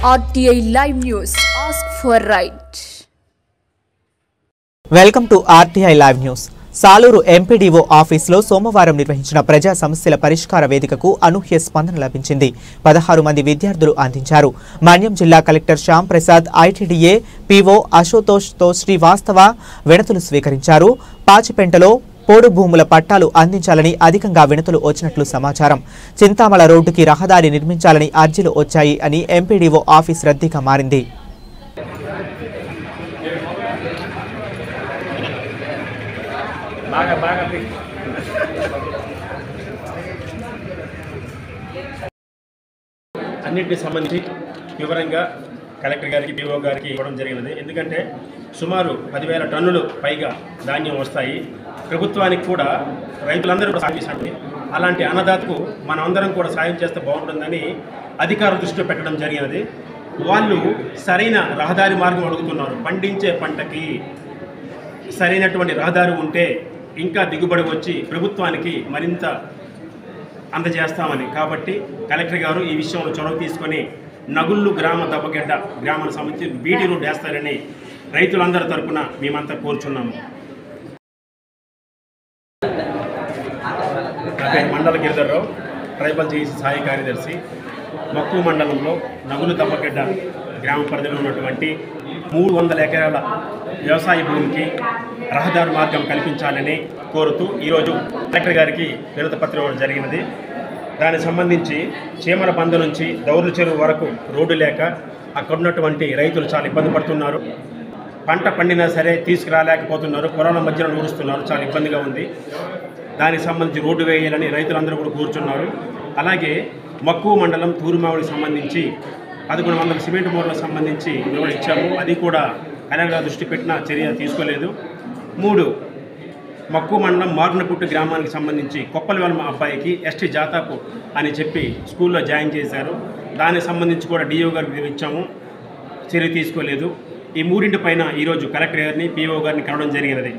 RTI Live News. Ask for right. Welcome to RTI Live News. Saluru MPDO ఆఫీసులో సోమవారం నిర్వహించిన ప్రజా సమస్యల పరిష్కార వేదికకు అనూహ్య స్పందన లభించింది. 16 మంది విద్యార్థులు అందించారు. మన్యం జిల్లా collector Shyam Prasad, ITDA PO అశోతోష్తో శ్రీవాస్తవ వినతులు స్వీకరించారు. పాచిపెంటలో పోడు భూముల పట్టాలు అందించాలని అధికంగా వినతులు వచ్చినట్లు సమాచారం. చింతామల రోడ్డుకి రహదారి నిర్మించాలని అర్జీలు వచ్చాయి అని ఎంపీడీఓ ఆఫీస్ రద్దీగా మారింది. అన్నింటికి సంబంధించి వివరంగా కలెక్టర్ గారికి పీఓ గారికి ఇవ్వడం జరిగినది. ఎందుకంటే సుమారు 10,000 టన్నులు పైగా ధాన్యం వస్తాయి. ప్రభుత్వానికి కూడా రైతులందరూ కూడా సాయం చేసినట్టు, అలాంటి అన్నదాతకు మనం అందరం కూడా సాయం చేస్తే బాగుంటుందని అధికారుల దృష్టిలో పెట్టడం జరిగినది. వాళ్ళు సరైన రహదారి మార్గం అడుగుతున్నారు. పండించే పంటకి సరైనటువంటి రహదారి ఉంటే ఇంకా దిగుబడి వచ్చి ప్రభుత్వానికి మరింత అందజేస్తామని. కాబట్టి కలెక్టర్ గారు ఈ విషయంలో చొరవ తీసుకొని నగుళ్ళు గ్రామ దబ్బగడ్డ గ్రామానికి సంబంధించి బీటీ రోడ్ వేస్తారని రైతులందరి తరఫున మేమంతా కోరుచున్నాము. నా పేరు మండల గిరిధర్రావు, ట్రైబల్ జేసీ సహాయ కార్యదర్శి. మక్కువ మండలంలో నగులు దబ్బగడ్డ గ్రామ పరిధిలో ఉన్నటువంటి 300 ఎకరాల వ్యవసాయ భూమికి రహదారి మార్గం కల్పించాలని కోరుతూ ఈరోజు కలెక్టర్ గారికి వినతి పత్రం ఇవ్వడం జరిగినది. దానికి సంబంధించి చీమల బంద నుంచి దౌర్ల చెరువు వరకు రోడ్డు లేక అక్కడ ఉన్నటువంటి రైతులు చాలా ఇబ్బంది పడుతున్నారు. పంట పండినా సరే తీసుకురాలేకపోతున్నారు. కరోనా మధ్యలో నూరుస్తున్నారు. చాలా ఇబ్బందిగా ఉంది. దానికి సంబంధించి రోడ్డు వేయాలని రైతులందరూ కూడా కూర్చున్నారు. అలాగే మక్కువ మండలం తూరుమావుడికి సంబంధించి 1100 సిమెంట్ మూటలకు సంబంధించి వివరణ ఇచ్చాము. అది కూడా కలెక్టర్ దృష్టి పెట్టిన చర్య తీసుకోలేదు. 3 మక్కువ మండలం మార్నపుట్టు గ్రామానికి సంబంధించి కొప్పలవెల్మ అబ్బాయికి ఎస్టీ జాతాపు అని చెప్పి స్కూల్లో జాయిన్ చేశారు. దానికి సంబంధించి కూడా డిఓ గారికి ఇచ్చాము, చర్య తీసుకోలేదు. ఈ 3 పైన ఈరోజు కలెక్టర్ గారిని పీఓ గారిని కలవడం జరిగినది.